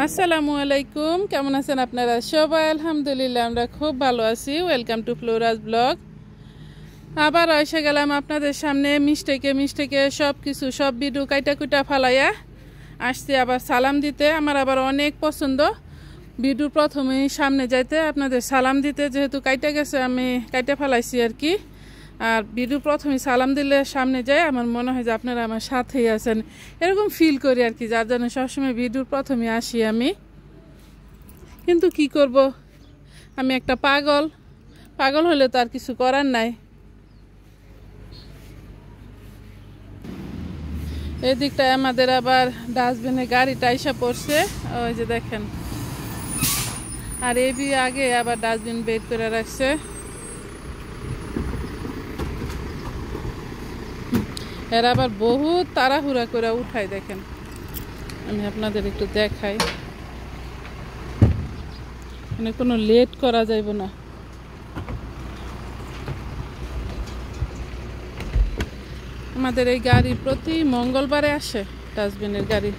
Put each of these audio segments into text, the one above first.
আসসালামু আলাইকুম, কেমন আছেন আপনারা সবাই? আলহামদুলিল্লাহ আমরা খুব ভালো আছি। Welcome to Flora's blog. আবার এসে গেলাম আপনাদের সামনে মিষ্টিকে সব ভিডিও কাইটা কুইটা ফালাইয়া আসছি আবার সালাম দিতে। আমার আবার অনেক পছন্দ ভিডিও প্রথমেই সামনে যাইতে, আপনাদের সালাম দিতে। যেহেতু কাইটা গেছে আমি কাইটা ফালাইছি আর কি। আর ভিডিও প্রথমেই সালাম দিলে সামনে যায়, আমার মনে হয় যে আপনারা আমার সাথেই আছেন, এরকম ফিল করি আর কি। যার জন্য সবসময় ভিডিওর প্রথমে আসি আমি। কিন্তু কি করব, আমি একটা পাগল হলে তো আর কিছু করার নাই। এই দিকটায় আমাদের আবার ডাস্টবিনে গাড়িটা এসে পড়ছে, ওই যে দেখেন। আর এই আগে আবার ডাস্টবিন বের করে রাখছে। এরা আবার বহুত তাড়াহুড়া করে উঠায়, দেখেন। আমি আপনাদের একটু দেখাই, মানে কোনো লেট করা যাইব না। আমাদের এই গাড়ি প্রতি মঙ্গলবারে আসে, ডাস্টবিনের গাড়ি।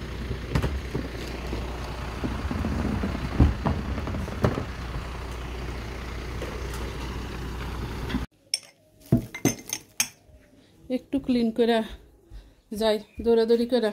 একটু ক্লিন করে যাই, দৌড়াদৌড়ি করে।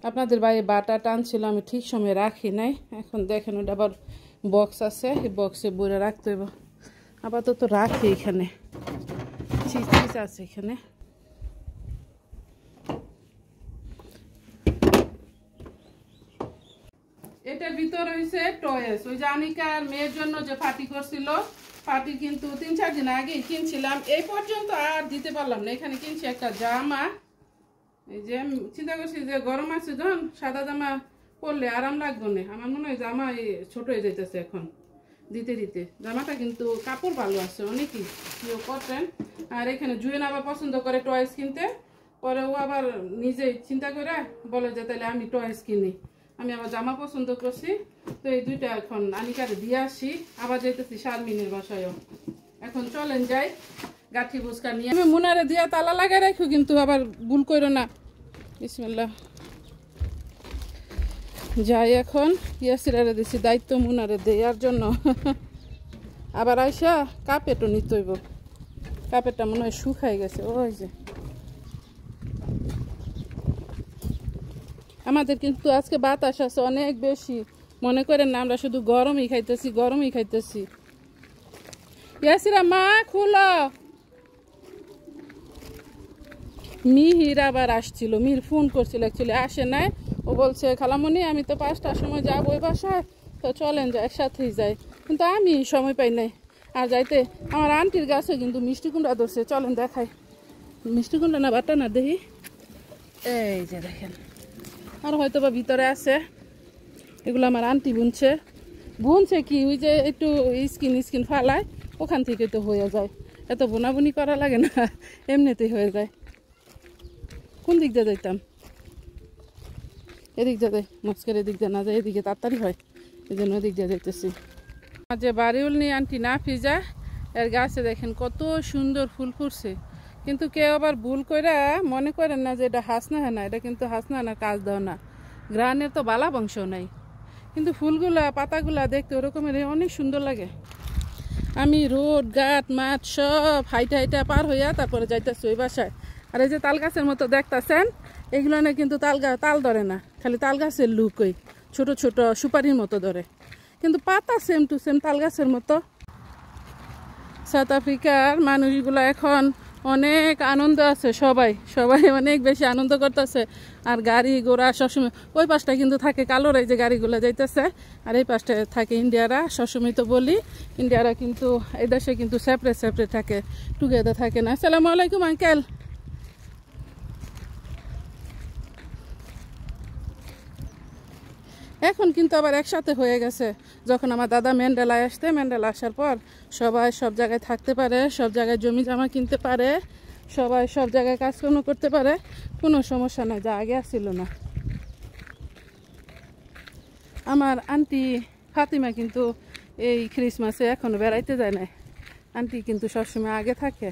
আপনাদের বাইরে বাটা টানছিল, আমি ঠিক সময় রাখি নাই। এখন দেখেন ওটা আবার বক্স আছে, এই বক্সে বইরে রাখতে হইব। আপাতত রাখি এখানে, চিজ আছে এখানে। এটার ভিতর হয়েছে টয়েস, ওই যে আনিকার মেয়ের জন্য যে পার্টি করছিল, পার্টি কিন্তু 3-4 দিন আগে কিনছিলাম, এই পর্যন্ত আর দিতে পারলাম না। এখানে কিনছি একটা জামা, এই যে চিন্তা করছি যে গরম আছে যখন সাদা জামা পরলে আরাম লাগবে না। আমার মনে হয় জামা ছোট হয়ে যাইতেছে এখন দিতে দিতে। জামাটা কিন্তু কাপড় ভালো আছে, অনেকই কেউ করতেন। আর এখানে জুয়েন আবার পছন্দ করে টয়েস কিনতে, পরে ও আবার নিজেই চিন্তা করে বলে যে তাহলে আমি টয়েস কিনি। আমি আবার জামা পছন্দ করছি, তো এই দুইটা এখন আনিকারে দিয়ে আসি। আবার যাইতেছি শারমিনের বাসায়ও। এখন চলেন যাই, গাঠি বুসকা নিয়ে। আমি মুনারে দিয়া তালা লাগাই রাখো, কিন্তু আবার ভুল করো না। বিসমিল্লাহ। যাই এখন, ইয়াসিরারে দিছি দায়িত্ব মুনারে দেওয়ার জন্য। আবার আইসা কাপেটও নিতে হইব, কাপেরটা মনে হয় শুকাই গেছে। ওই যে আমাদের কিন্তু আজকে বাতাস আছে অনেক বেশি, মনে করেন না আমরা শুধু গরমই খাইতেছি। ইয়াসিরা মা খুলো। মিহির আবার আসছিল, মিহির ফোন করছিল, অ্যাকচুয়ালি আসে নাই। ও বলছে খালামণি আমি তো 5টার সময় যাবো ওই বাসায়, তো চলেন যা একসাথেই যাই। কিন্তু আমি সময় পাই নাই আর যাইতে। আমার আন্টির গাছে কিন্তু মিষ্টি কুমড়া ধরছে, চলেন দেখাই। মিষ্টি কুমড়া না বাটা না দেখি, এই যে দেখেন। আর হয়তো বা ভিতরে আছে, এগুলো আমার আন্টি বুনছে কি ওই যে একটু স্কিন ফালায়, ওখান থেকে তো হয়ে যায়। এত বোনাবুনি করা লাগে না, এমনিতেই হয়ে যায়। কোন দিক দিয়ে যাইতাম? এদিক দিয়ে যাই, মস্কের এদিক দিয়ে না যায়, এদিকে তাড়াতাড়ি হয়, এই জন্য ওদিক দিয়ে যাইতেছি। যে বাড়িউল নিয়ে আন্টি না ফিজা, এর গাছে দেখেন কত সুন্দর ফুল ফুটছে। কিন্তু কেউ আবার ভুল করে মনে করেন না যে এটা হাসনা না, এটা কিন্তু হাসনা না, কাজ দাও না। গ্রানের তো বালা বংশ নাই, কিন্তু ফুলগুলা পাতাগুলা দেখতে ওরকমের অনেক সুন্দর লাগে। আমি রোড ঘাট মাঠ সব হাইটা পার হইয়া তারপরে যাইতেছি ওই বাসায়। আর এই যে তাল গাছের মতো দেখতেছেন, এগুলো না কিন্তু তাল ধরে না, খালি তাল গাছের লুকই ছোট ছোট সুপারির মতো ধরে, কিন্তু পাতা সেম টু সেম তাল গাছের মতো। সাউথ আফ্রিকার মানুষগুলো এখন অনেক আনন্দ আছে, সবাই অনেক বেশি আনন্দ করতেছে। আর গাড়ি ঘোড়া সবসময় ওই পাশটা কিন্তু থাকে কালোরা, এই যে গাড়িগুলো যাইতেছে। আর এই পাশটায় থাকে ইন্ডিয়ারা। সবসময় তো বলি ইন্ডিয়ারা কিন্তু এই দেশে কিন্তু সেপারেট থাকে, টুগেদার থাকে না। আসসালামু আলাইকুম আঙ্কেল। এখন কিন্তু আবার একসাথে হয়ে গেছে। যখন আমার দাদা ম্যান্ডেলায় আসতে, ম্যান্ডেলা আসার পর সবাই সব জায়গায় থাকতে পারে, সব জায়গায় জমি জমা কিনতে পারে। সবাই সব জায়গায় কাজকর্ম করতে পারে, কোনো সমস্যা নাই, যা আগে আসছিল না। আমার আন্টি ফাতিমা কিন্তু এই ক্রিসমাসে এখনো বেড়াইতে যায় না, আন্টি কিন্তু সবসময় আগে থাকে।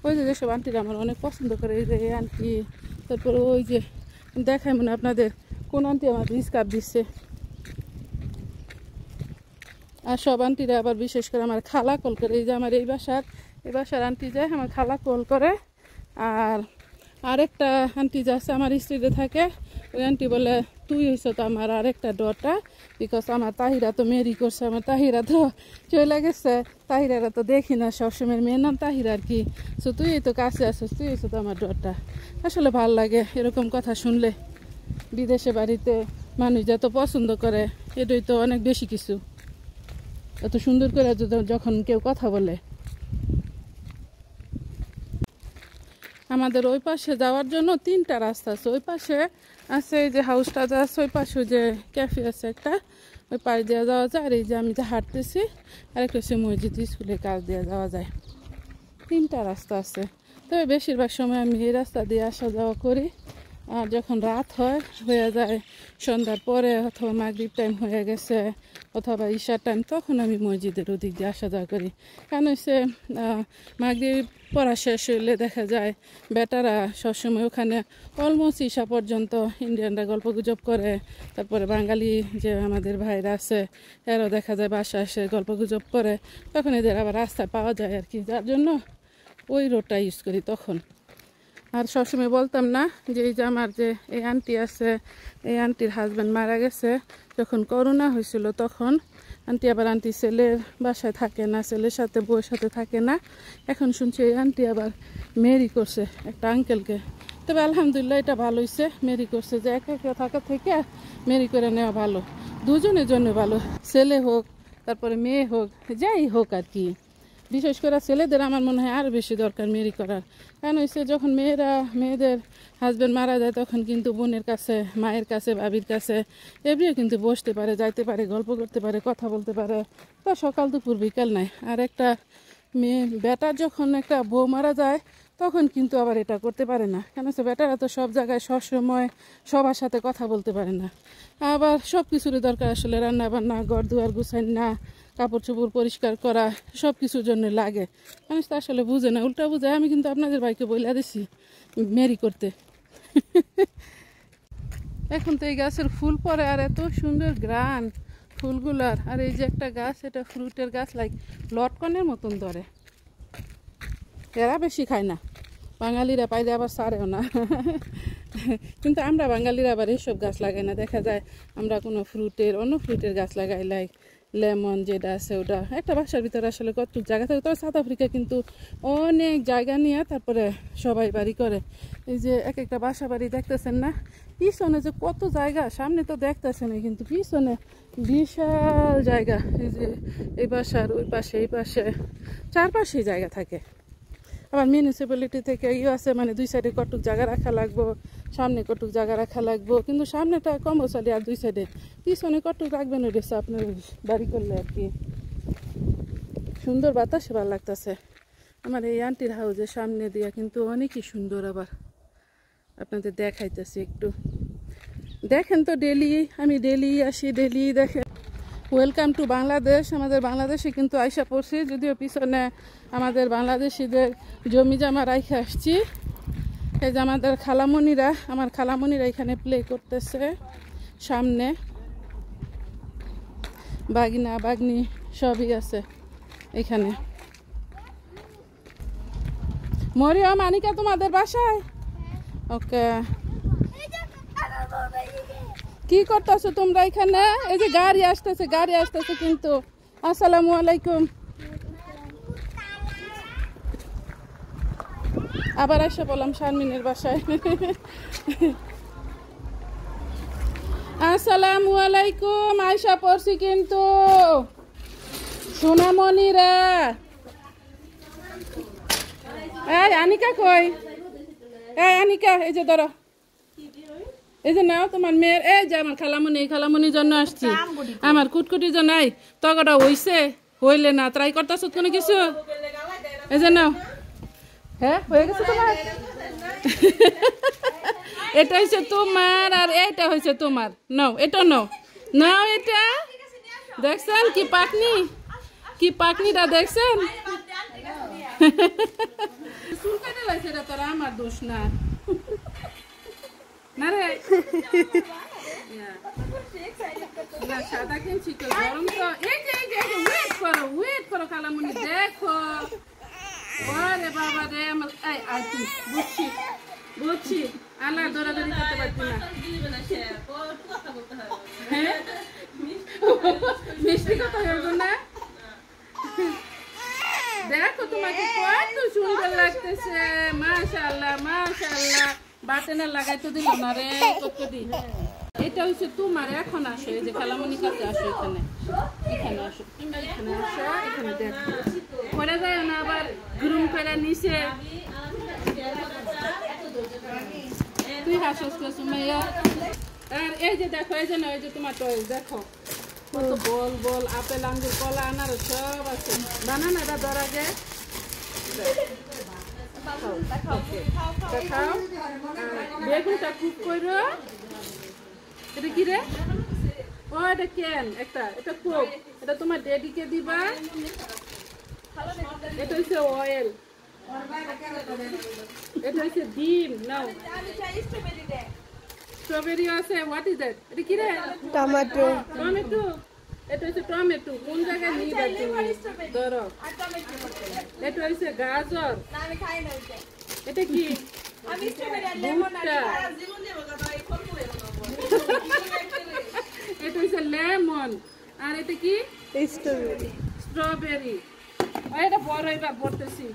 ওই যে যেসব আন্টিরা আমার অনেক পছন্দ করে, এই যে এই আন্টি, তারপরে ওই যে দেখাই মনে আপনাদের কোন আন্টি আমার রিস্কাপ দিচ্ছে। আর সব আন্টিরা আবার বিশেষ করে আমার খালা কল করে, এই যে আমার এই বাসার আন্টি যায় আমার খালা কল করে। আর আরেকটা আন্টি যাচ্ছে আমার স্ত্রীতে থাকে, ওই আন্টি বলে তুই হইছ তো আমার আরেকটা ডটার, বিকজ আমার তাহিরা তো মেরি করছে, আমার তাহিরা তো চলে গেছে, তাহিরারা তো দেখি না সবসময়, মেয়ের নাম তাহিরা আর কি, সো তুই তো কাছে আসছিস, তুই হইছ তো আমার ডটার। আসলে ভাল লাগে এরকম কথা শুনলে, বিদেশে বাড়িতে মানুষ যত পছন্দ করে, এটাই তো অনেক বেশি কিছু। এত সুন্দর করে যখন কেউ কথা বলে। আমাদের ওই পাশে যাওয়ার জন্য 3টা রাস্তা আছে। ওই পাশে আছে এই যে হাউসটা আছে, ওই পাশে যে ক্যাফে আছে একটা, ওই পাশ দিয়ে যাওয়া যায়। আর এই যে আমি যে হাঁটতেছি, আর একটা হচ্ছে মসজিদ, স্কুলের কাজ দিয়ে যাওয়া যায়। 3টা রাস্তা আছে, তবে বেশিরভাগ সময় আমি এই রাস্তা দিয়ে আসা যাওয়া করি। আর যখন রাত হয়ে যায় সন্ধ্যার পরে, অথবা মাগরিব টাইম হয়ে গেছে, অথবা ঈশার টাইম, তখন আমি মসজিদের ওদিক দিয়ে আসা যাওয়া করি। কারণ হচ্ছে মাগরিব পড়া শেষ হইলে দেখা যায় বেটারা সবসময় ওখানে অলমোস্ট ঈশা পর্যন্ত ইন্ডিয়ানরা গল্প গুজব করে, তারপরে বাঙালি যে আমাদের ভাইরা আছে এরাও দেখা যায় বাসা এসে গল্প গুজব করে, তখন এদের আবার রাস্তায় পাওয়া যায় আর কি, যার জন্য ওই রোডটা ইউজ করি তখন। আর সবসময় বলতাম না যে এই যে আমার যে এই আন্টি আছে, এই আন্টির হাজব্যান্ড মারা গেছে যখন করোনা হয়েছিল, তখন আন্টি আবার আন্টি ছেলের বাসায় থাকে না, ছেলের সাথে বউয়ের সাথে থাকে না। এখন শুনছি এই আন্টি আবার মেরি করছে একটা আঙ্কেলকে। তবে আলহামদুলিল্লাহ এটা ভালো হয়েছে, মেরি করছে, যে একা একা থাকা থেকে মেরি করে নেওয়া ভালো, দুজনের জন্য ভালো, ছেলে হোক তারপরে মেয়ে হোক, যাই হোক আর কি। বিশেষ করে ছেলেদের আমার মনে হয় আরও বেশি দরকার মেরি করার, কারণ হচ্ছে যখন মেয়েদের হাজব্যান্ড মারা যায়, তখন কিন্তু বোনের কাছে, মায়ের কাছে, ভাবির কাছে এভরিও কিন্তু বসতে পারে, যাইতে পারে, গল্প করতে পারে, কথা বলতে পারে, তা সকাল দুপুর বিকাল নাই। আর একটা বেটার যখন একটা বউ মারা যায়, তখন কিন্তু আবার এটা করতে পারে না, কেন হচ্ছে বেটারা তো সব জায়গায় সবসময় সবার সাথে কথা বলতে পারে না। আবার সব কিছুরই দরকার, আসলে রান্না বান্না, ঘর দুয়ার গুছাই না, কাপড় চোপড় পরিষ্কার করা, সব কিছুর জন্য লাগে। মানুষ তো আসলে বুঝে না, উল্টা বুঝে। আমি কিন্তু আপনাদের ভাইকে বলে দিছি মেরি করতে। এখন তো এই গাছের ফুল পরে, আর এত সুন্দর গ্রান ফুলগুলার। আর এই যে একটা গাছ, এটা ফ্রুটের গাছ, লাইক লটকনের মতন ধরে, এরা বেশি খায় না, বাঙালিরা পাইলে আবার সারেও না। কিন্তু আমরা বাঙালিরা আবার এইসব গাছ লাগাই না, দেখা যায় আমরা কোনো অন্য ফ্রুটের গাছ লাগাই, লাইক লেমন যেটা আছে ওটা। একটা বাসার ভিতরে আসলে কতটুক জায়গা থাকে, তবে সাউথ আফ্রিকা কিন্তু অনেক জায়গা নিয়ে তারপরে সবাই বাড়ি করে। এই যে এক একটা বাসা বাড়ি দেখতেছেন না, পিছনে যে কত জায়গা, সামনে তো দেখতেছেন না, কিন্তু পিছনে বিশাল জায়গা। এই যে এই বাসার ওই পাশে, এই পাশে, চারপাশেই জায়গা থাকে। আবার মিউনিসিপ্যালিটি থেকে আছে, মানে দুই সাইডে কটুক জায়গা রাখা লাগবো, সামনে কটুক জায়গা রাখা লাগবো, কিন্তু সামনেটা কম্পালসারি, আর দুই সাইডে পিছনে কটুক রাখবেন, ওইটা আপনার বাড়ি করলে আর কি। সুন্দর বাতাসে ভালো লাগতেছে। আমার এই আন্টির হাউসের সামনে দিয়া কিন্তু অনেকই সুন্দর। আবার আপনাদের দেখাইতেছি একটু, দেখেন তো, আমি ডেলি আসি, ডেলি দেখেন। Welcome to Bangladesh. আমাদের বাংলাদেশে কিন্তু আইসা পড়ছি, যদিও পিছনে আমাদের বাংলাদেশিদের জমি জমা রাইখে আসছি। এই যে আমাদের আমার খালামণিরা এখানে প্লে করতেছে, সামনে বাগিনা বাগনি সবই আছে এখানে। মরিয়ম, আনিকা তোমাদের বাসায়? ওকে, কি করতেছো তোমরা এখানে? এই যে গাড়ি আসতেছে কিন্তু। আসসালামু আলাইকুম। আবার এসে বললাম শারমিনের বাসায়। আসসালামু আলাইকুম, আয়সা পড়ছি কিন্তু সোনামণিরা। এই আনিকা কই? এই আনিকা, এই যে ধরো, এই যে নাও তোমার মেয়ের, এই যে আমার খালামণির জন্য আসছি, আমার কুটকুটির জন্য। এই তগটা হইলে না ট্রাই করতেছ কোনো কিছু, এই যে নাও হ্যাঁ হয়ে গেছে তোমার এটা হচ্ছে তোমার আর এটা হচ্ছে তোমার নাও এটা নাও নাও এটা দেখছেন কি পাকনিটা দেখছেন চুল কাটে লাগছে এটা তোরা আমার দোষ না না রে না সাদা কিনছি তো গরম তো এই যে ওয়েট করো খালামণি দেখো ওরে বাবা রে আমার এই আইতি বুঝছি আল্লাহ দৌড়াদৌড়ি করতে পারছি না মিষ্টি কথা বলবো না দেখো তোমাকে কত সুন্দর লাগতেছে মাশাআল্লাহ মাশাআল্লাহ বাটেনা লাগাই তো দিল না রে কত দিন এটা হচ্ছে তোমার এখন আসো এই যে খালামণি কাছে আসো এখানে আসো তুমি এখানে আসো এখানে দেখো পরে যায় না আবার গ্রুম করে নিচে তুই হাসিস তো সুমাইয়া আর এই যে দেখো এই যে না এই যে তোমার টয়েস দেখো কত বল আপেল আঙ্গুর কলা আনারস সব আছে বানানা এটা ধরা যায় দেখাও বেগুনটা কুক করো এটা কি রে ও এটা কেন একটা এটা কোক এটা তোমার ডেডিকে দিবা এটা হচ্ছে অয়েল এটা হচ্ছে ডিম নাও স্ট্রবেরি আছে হোয়াট ইজ দ্যাট এটা কি রে টমেটো এটা হচ্ছে টমেটো কোন জায়গায় নিবা তুমি ধরো এটা হচ্ছে গাজর এটা কি এটা হচ্ছে লেমন আর এটা কি স্ট্রবেরি এটা বড় এবার পড়তেছি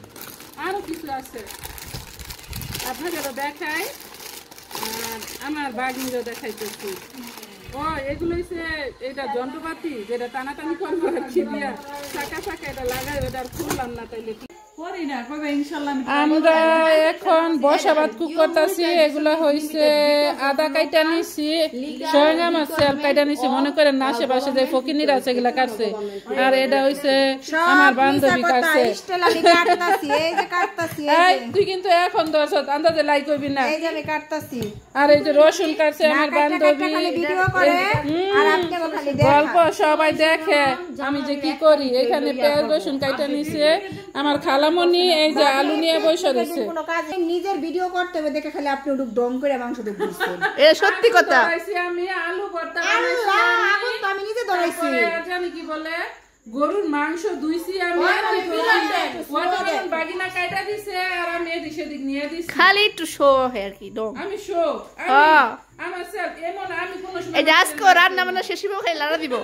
আরো কিছু আছে আপনাদেরও দেখাই আর আমার বাগিনও দেখাইতেছি ও এগুলো হচ্ছে এটা যন্ত্রপাতি যেটা টানাটানি করবো আর কি দিয়া চাকা এটা লাগাই ওটা আর খুললাম না তাইলে আমরা এখন বসা ভাত কুক করতেছি এগুলা হয়েছে আদা কাইটা নিছি স্বয়ং আমার সেল কাইটা নিছি মনে করেন না আশেপাশে যে ফকিনির আছে এগুলা কাটছে আর এটা হয়েছে আমার বান্ধবী কাটছে তুই কিন্তু এখন দশ আন্দাজে লাইক করবি না আর এই যে রসুন কাটছে আমার বান্ধবী গল্প সবাই দেখে আমি যে কি করি এখানে পেঁয়াজ রসুন কাইটা নিছে আমার খালামণি এই যে আলু নিয়ে বসে রয়েছে নিজের ভিডিও করতে হবে দেখে খালি আপনি ওটুক ডং করে মাংস ডুব দিচ্ছেন এ সত্যি কথা আমি আলু ভর্তা বানাইছি আমি নিজে ধরাইছি জানি কি বলে গরুর মাংস ধুইছি আমি ওয়াটারমেলন বাগিনা কাটা দিছে আর আমি এদিক সেদিক নিয়ে দিছি খালি একটু শো হয় আর কি ডং আমি শো আমার সেলফ এমন আমি কোন সময় এই আজকে রান্না বান্না শেষ হইব খাই লাড়া দিব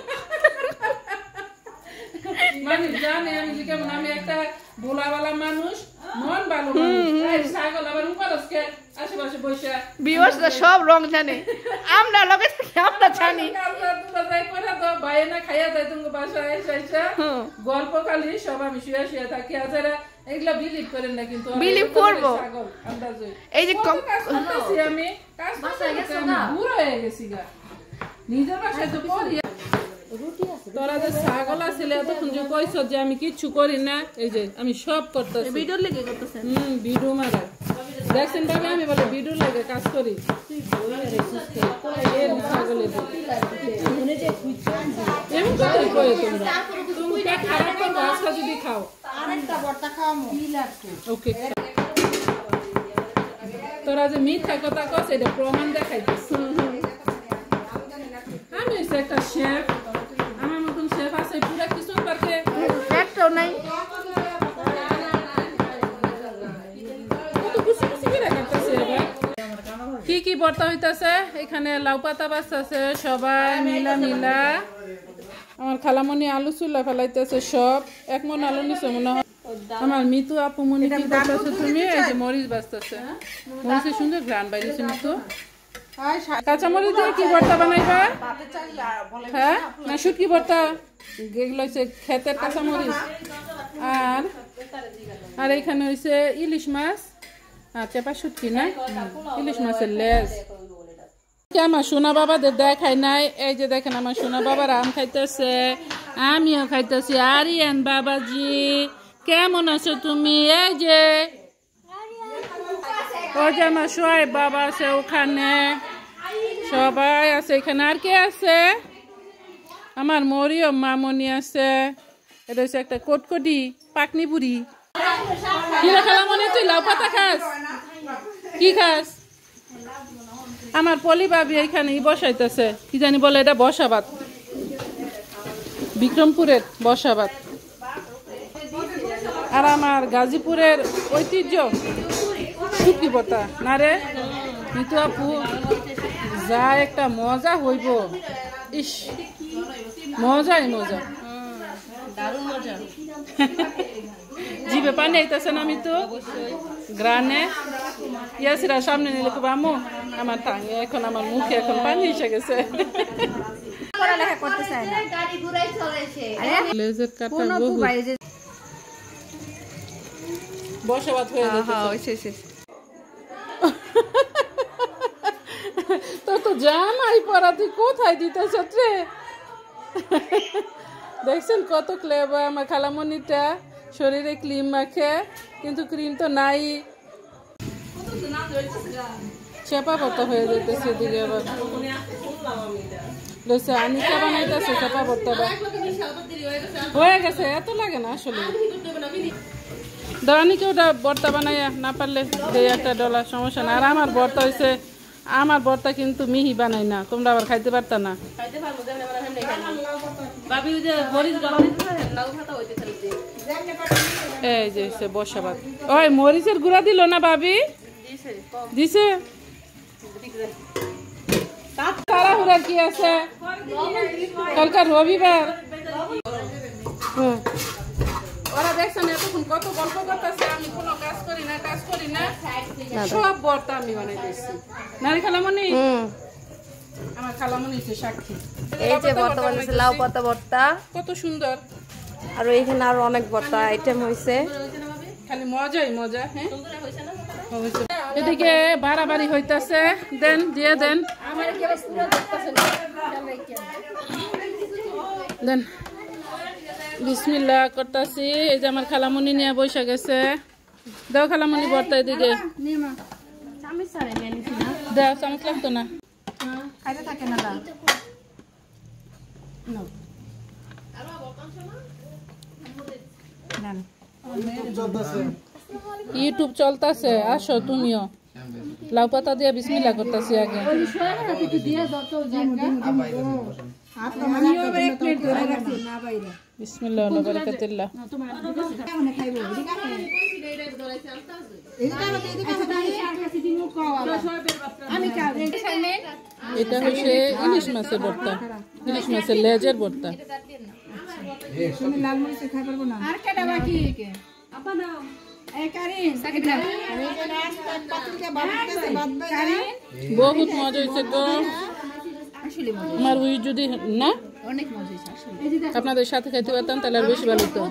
মানে জানে আমি যে কেমন আমি একটা ভোলাওয়ালা মানুষ মন ভালো মানুষ ছাগল আবার উপারসকে আশেপাশে বসে ভিউয়ার্সরা সব রং জানে আমরা লগে থাকি আমরা জানি বাইনা খাইয়া যায় তুমি বাসায় এসে গল্প খালি সব আমি শুয়ে থাকি আজারা এগুলা বিলিভ করেন না কিন্তু বিলিভ করবো এই যে আমি কাজ বুড়ো হয়ে গেছি গা নিজের বাসায় তো করি তোরা যে ছাগল আছিল এতক্ষণ যে কইছ যে আমি কিচ্ছু করি না এই যে আমি সব করতেছি ভিডিওর লেগে করতেছেন ভিডিও মারা দেখছেন ভাবে আমি বলে ভিডিও লাগে কাজ করি এমন কথাই কয়ে তোমরা তুমি খারাপ করবো আজকে যদি খাও ওকে তোরা যে মিথ্যা কথা কস এটা প্রমাণ দেখাইতেছ আমি হচ্ছে একটা শেফ আমার মতন শেফ আছে পুরা কিছু পারতে একটাও নাই কি কি ভর্তা হইতাছে এখানে লাউ পাতা বাছতেছে সবাই মিলা আমার খালামণি আলু চুলা ফেলাইতেছে সব এক মন আলু নিছে মনে হয় আমার মিতু আপু মনি কি করতেছে তুমি এই যে মরিচ বাছতেছে মরিচের সুন্দর গ্রান বাইরেছে মিতু কাঁচামরিচ দিয়ে কি ভর্তা বানাইবা হ্যাঁ না শুটকি ভর্তা এগুলো হচ্ছে ক্ষেতের কাঁচামরিচ আর এখানে হয়েছে ইলিশ মাছ আর চেপা শুটকি না ইলিশ মাছের লেজ আমার সোনা বাবাদের দেখাই নাই এই যে দেখেন আমার সোনা বাবার আম খাইতেছে আমিও খাইতেছি আরিয়ান বাবাজি কেমন আছো তুমি এই যে ওই যে আমার সোহাইব বাবা আছে ওখানে, সবাই আছে এখানে। আর কে আছে? আমার মরিয়ম মামনি আছে। এটা হচ্ছে একটা কোটকটি পাকনি বুড়ি। কি রাখালাম মনে, তুই লাউ পাতা খাস? কি খাস? আমার পলি ভাবি এখানে বসাইতেছে, কি জানি বলে, এটা বসাবাত, বিক্রমপুরের বসাবাত। আর আমার গাজীপুরের ঐতিহ্য শুটকি ভর্তা। না রে মিতু আপু, যা একটা মজা হইব, ইস মজাই মজা, দারুণ মজা। জিভে পানি আইতেছে না মিতু? গ্রানে ইয়াসিরা সামনে নিলে খুব আমু আমার টাঙে, এখন আমার মুখে এখন পানি এসে গেছে। পড়ালেখা করতে চায় না। লেজের কাটা বহু বসাবাত হয়ে যেতেছে। তো জামাই পরা তুই কোথায় দিতেছ রে? দেখছেন কত ক্লেভার আমার খালামণিটা, শরীরে ক্রিম মাখে কিন্তু ক্রিম তো নাই, চেপা ভর্তা হয়ে যেতেছে। এদিকে আবার আনিকা বানাইতেছে চেপা ভর্তাটা হয়ে গেছে, এত লাগে না আসলে। দাঁড়ানিকে ওটা ভর্তা বানাই না পারলে দেয় একটা ডলার, সমস্যা না। আর আমার ভর্তা হয়েছে, আমার ভর্তা কিন্তু মিহি বানাই না, তোমরা আবার খাইতে পারতা না। এই যে বসাবাদ, ওই মরিচের গুঁড়া দিল না ভাবি? দিছে। তাড়াহুড়ার কি আছে, কালকার রবিবার। ওরা দেখছেন এতক্ষণ কত গল্প করতেছে, আমি কোনো কাজ করি না, সব ভর্তা আমি বানাই দিচ্ছি। নারী খালামণি, আমার খালামণি সাক্ষী। এই যে ভর্তা বানাইছে, লাউ পাতা ভর্তা, কত সুন্দর। আর এখানে আরো অনেক ভর্তা আইটেম হয়েছে, খালি মজাই মজা। হ্যাঁ এদিকে বাড়াবাড়ি হইতাছে, দেন দিয়ে দেন দেন। বিসমিল্লাহ করতাছি। এই যে আমার খালামণি নিয়ে বসে গেছে, দাও খালামণি ভর্তা এদিকে দাও, চামচ লাগতো না। ইউটিউব চলতেছে, আসো তুমিও। লাউ পাতা দিয়ে বিসমিল্লাহ করতেছি আগে। বিসমিল্লাহ ওয়া বারাকাতুল্লাহ। এটা হচ্ছে ইলিশ মাছের ভর্তা, ইলিশ মাছের লেজের ভর্তা। বহুত মজা হয়েছে গো আমার। উই যদি না আপনাদের সাথে খাইতে পারতাম তাহলে আর বেশি ভালো হতো।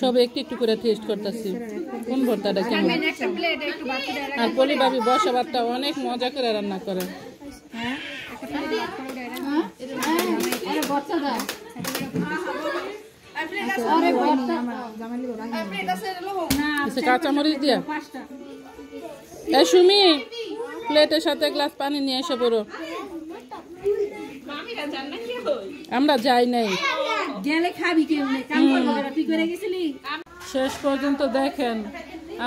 সব একটু একটু করে টেস্ট করতেছি কোন ভর্তাটা কেমন। আর পলি ভাবি বসা ভাতটা অনেক মজা করে রান্না করে। কাঁচামরিচ দিয়া এই সুমি, প্লেটের সাথে গ্লাস পানি নিয়ে এসে পড়ো। আমরা যাই নাই, শেষ পর্যন্ত দেখেন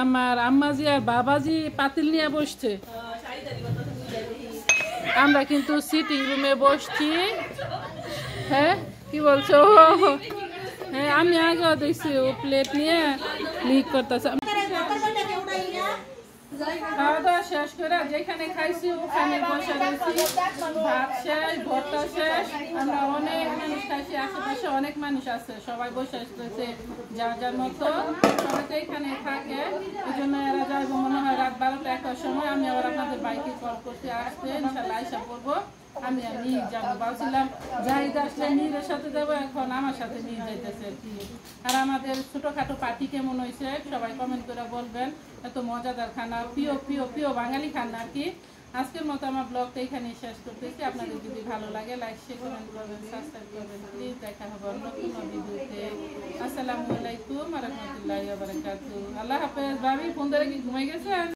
আমার আম্মাজি আর বাবাজি পাতিল নিয়ে বসছে, আমরা কিন্তু সিটিং রুমে বসছি। হ্যাঁ কি বলছো? হ্যাঁ আমি আগেও দেখছি ও প্লেট নিয়ে লিক করতেছে। খাওয়া দাওয়া শেষ করে যেখানে খাইছি ওখানে বসে গেছি, ভাত শেষ, ভর্তা শেষ। আমরা অনেক মানুষ খাইছি, আশেপাশে অনেক মানুষ আছে, সবাই বসে আসতেছে যার যার মতো। সবাই তো এখানে থাকে, এই জন্য এরা যাইবো মনে হয় রাত 12টা-1টার সময়। আমি আবার আপনাদের বাইকে কল করতে আসতে ইনশাল্লাহ আইসা পড়বো। আমি আর নিয়ে যাবো ভাবছিলাম জাহিদ আসলে নীরের সাথে যাবো, এখন আমার সাথে নিয়ে যাইতেছে আর কি। আর আমাদের ছোটখাটো পার্টি কেমন হয়েছে সবাই কমেন্ট করে বলবেন। এত মজাদার খানা, প্রিয় প্রিয় প্রিয় বাঙালি খানা আর কি। আজকের মতো আমার ব্লগটা এখানেই শেষ করতেছি। আপনাদের যদি ভালো লাগে লাইক শেয়ার কমেন্ট করবেন, সাবস্ক্রাইব করবেন প্লিজ। দেখা হবে অন্য কোনো ভিডিওতে। আসসালামু আলাইকুম ওয়া রাহমাতুল্লাহি ওয়া বারাকাতুহু। আল্লাহ হাফেজ। ভাবি ফোন ধরে কি ঘুমাই গেছেন?